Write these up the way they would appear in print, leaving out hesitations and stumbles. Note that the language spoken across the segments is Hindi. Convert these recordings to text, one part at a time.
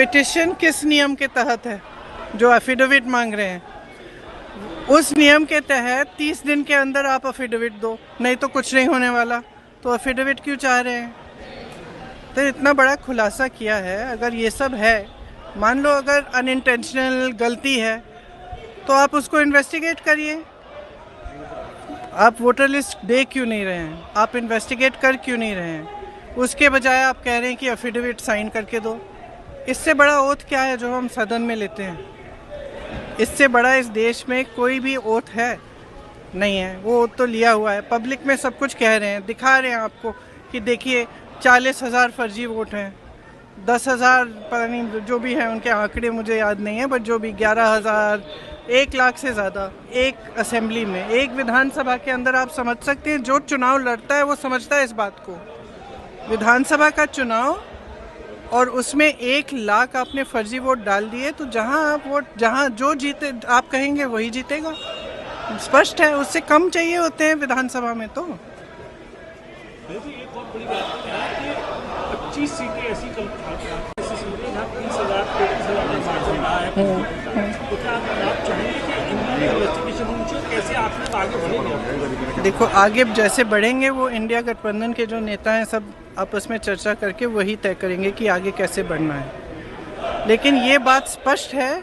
पिटिशन किस नियम के तहत है जो एफिडेविट मांग रहे हैं? उस नियम के तहत 30 दिन के अंदर आप एफिडेविट दो, नहीं तो कुछ नहीं होने वाला। तो एफिडेविट क्यों चाह रहे हैं? तो इतना बड़ा खुलासा किया है। अगर ये सब है, मान लो अगर अनइंटेंशनल गलती है, तो आप उसको इन्वेस्टिगेट करिए। आप वोटर लिस्ट दे क्यों नहीं रहे हैं? आप इन्वेस्टिगेट कर क्यों नहीं रहे हैं? उसके बजाय आप कह रहे हैं कि एफिडेविट साइन करके दो। इससे बड़ा ओथ क्या है जो हम सदन में लेते हैं? इससे बड़ा इस देश में कोई भी ओथ है नहीं है। वो ओथ तो लिया हुआ है, पब्लिक में सब कुछ कह रहे हैं, दिखा रहे हैं आपको कि देखिए 40,000 फर्जी वोट हैं, 10,000 पता नहीं जो भी हैं, उनके आंकड़े मुझे याद नहीं है, बट जो भी 11,000, 1 लाख से ज़्यादा एक असेंबली में, एक विधानसभा के अंदर। आप समझ सकते हैं, जो चुनाव लड़ता है वो समझता है इस बात को। विधानसभा का चुनाव और उसमें 1 लाख आपने फर्जी वोट डाल दिए, तो जहाँ जो जीते आप कहेंगे वही जीतेगा। स्पष्ट है, उससे कम चाहिए होते हैं विधानसभा में। तो एक बहुत बड़ी बात है कि 25 सीटें ऐसी जहाँ 30,000 33,000 का मार्जिन रहा है, तो क्या आप चाहेंगे कि इनकी इन्वेस्टिगेशन होनी चाहिए? कैसे आप लोग आगे बढ़ेंगे? देखो, आगे जैसे बढ़ेंगे वो इंडिया गठबंधन के जो नेता हैं सब आपस में चर्चा करके वही तय करेंगे कि आगे कैसे बढ़ना है। लेकिन ये बात स्पष्ट है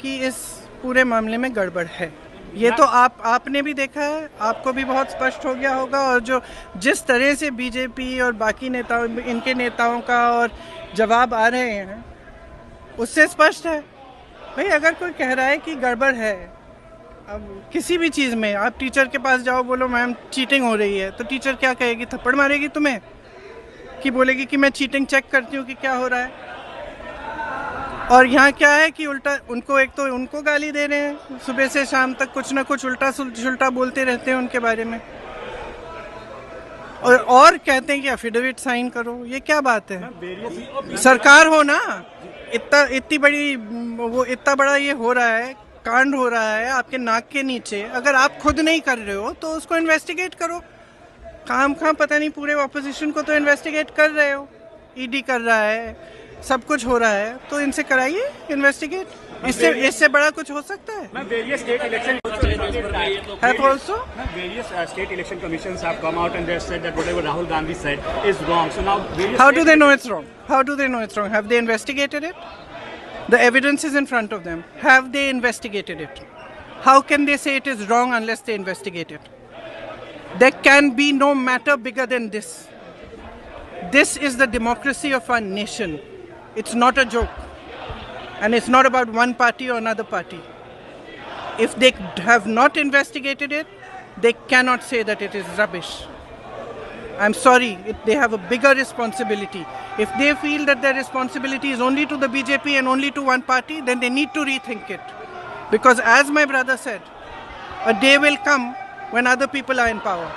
कि इस पूरे मामले में गड़बड़ है। ये तो आपने भी देखा है, आपको भी बहुत स्पष्ट हो गया होगा। और जो जिस तरह से बीजेपी और बाकी नेताओं, इनके नेताओं का और जवाब आ रहे हैं, उससे स्पष्ट है। भाई, अगर कोई कह रहा है कि गड़बड़ है, अब किसी भी चीज़ में आप टीचर के पास जाओ, बोलो मैम चीटिंग हो रही है, तो टीचर क्या कहेगी? थप्पड़ मारेगी तुम्हें, कि बोलेगी कि मैं चीटिंग चेक करती हूँ कि क्या हो रहा है। और यहाँ क्या है कि उल्टा उनको, एक तो उनको गाली दे रहे हैं, सुबह से शाम तक कुछ ना कुछ उल्टा सुल्टा बोलते रहते हैं उनके बारे में, और कहते हैं कि एफिडेविट साइन करो। ये क्या बात है? सरकार हो ना, इतनी बड़ी, वो इतना बड़ा ये हो रहा है, कांड हो रहा है आपके नाक के नीचे। अगर आप खुद नहीं कर रहे हो तो उसको इन्वेस्टिगेट करो। काम पता नहीं, पूरे ऑपोजिशन को तो इन्वेस्टिगेट कर रहे हो, ईडी कर रहा है, सब कुछ हो रहा है, तो इनसे कराइए इन्वेस्टिगेट। इससे बड़ा कुछ हो सकता है? Various state election Have also? various state election commissions have come out and they have said that whatever Rahul Gandhi said is wrong. So now various How do they know it's wrong? How do they know it's wrong? Have they investigated it? The evidence is in front of them. Have they investigated it? How can they say it is wrong unless they investigate it? There can be no matter bigger than this. This is the democracy of our nation. It's not a joke. And it's not about one party or another party. If they have not investigated it, they cannot say that it is rubbish. I'm sorry, they have a bigger responsibility. If they feel that their responsibility is only to the BJP and only to one party, then they need to rethink it. Because as my brother said, a day will come when other people are in power.